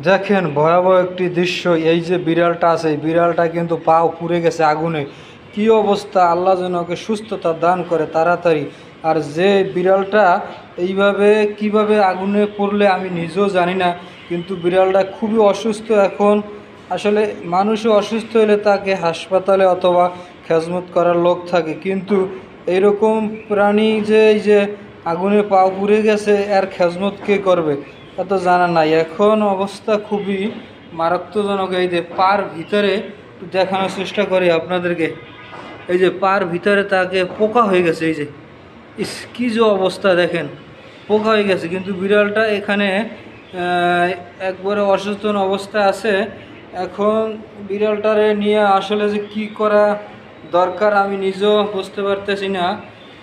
দেখেন ভয়াবহ একটি দৃশ্য। এই যে বিড়ালটা আছে, এই বিড়ালটা কিন্তু পাও পুড়ে গেছে আগুনে। কি অবস্থা! আল্লাহ যেন ওকে সুস্থতা দান করে তাড়াতাড়ি। আর যে বিড়ালটা এইভাবে কিভাবে আগুনে পড়লে আমি নিজেও জানি না, কিন্তু বিড়ালটা খুবই অসুস্থ এখন। আসলে মানুষও অসুস্থ হলে তাকে হাসপাতালে অথবা খেজমত করার লোক থাকে, কিন্তু এইরকম প্রাণী যে এই যে আগুনে পাও পুড়ে গেছে, এর খেজমত কে করবে তা তো জানা নাই। এখন অবস্থা খুবই মারাত্মকজনক। এই যে পার ভিতরে একটু দেখানোর চেষ্টা করি আপনাদেরকে। এই যে পার ভিতরে তাকে পোকা হয়ে গেছে। এই যে ইস, কি যে অবস্থা দেখেন, পোকা হয়ে গেছে। কিন্তু বিড়ালটা এখানে একবারে অসচেতন অবস্থায় আছে। এখন বিড়ালটারে নিয়ে আসলে যে কি করা দরকার আমি নিজেও বুঝতে পারতেছি না।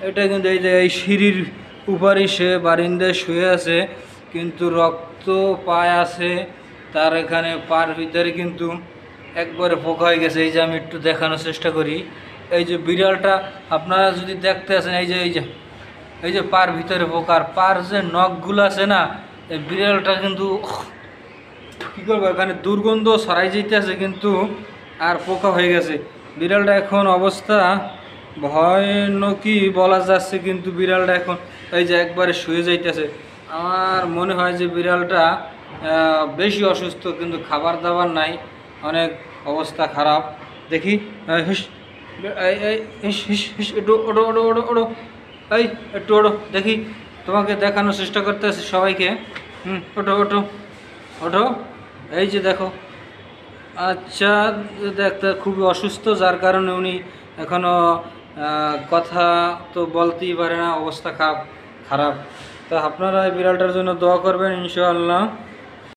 এটা কিন্তু এই যে এই সিঁড়ির উপরই সে বারিন্দায় শুয়ে আছে, কিন্তু রক্ত পায় আছে তার এখানে পার ভিতরে, কিন্তু একবারে পোকা হয়ে গেছে। এই যে আমি একটু দেখানোর চেষ্টা করি। এই যে বিড়ালটা আপনারা যদি দেখতে আছেন, এই যে পার ভিতরে পোকার পার যে নখগুলো আছে না, এই বিড়ালটা কিন্তু কী করবো, এখানে দুর্গন্ধ ছড়াই যেতেছে, কিন্তু আর পোকা হয়ে গেছে বিড়ালটা। এখন অবস্থা ভয়ানকই বলা যাচ্ছে, কিন্তু বিড়ালটা এখন এই যে একবারে শুয়ে যাইতেছে। আমার মনে হয় যে বিড়ালটা বেশি অসুস্থ, কিন্তু খাবার দাবার নাই, অনেক অবস্থা খারাপ। দেখি হিস, হিস হিস হিস, একটু ওটো ওটো ওটো ওটো, এই একটু ওটো দেখি, তোমাকে দেখানোর চেষ্টা করতে আছে সবাইকে। ওটো ওটো ওঠো। এই যে দেখো, আচ্ছা, দেখতে খুবই অসুস্থ, যার কারণে উনি এখনও কথা তো বলতেই পারে না, অবস্থা খারাপ খারাপ। তা আপনারা এই বিড়ালটার জন্য দোয়া করবেন ইনশাআল্লাহ।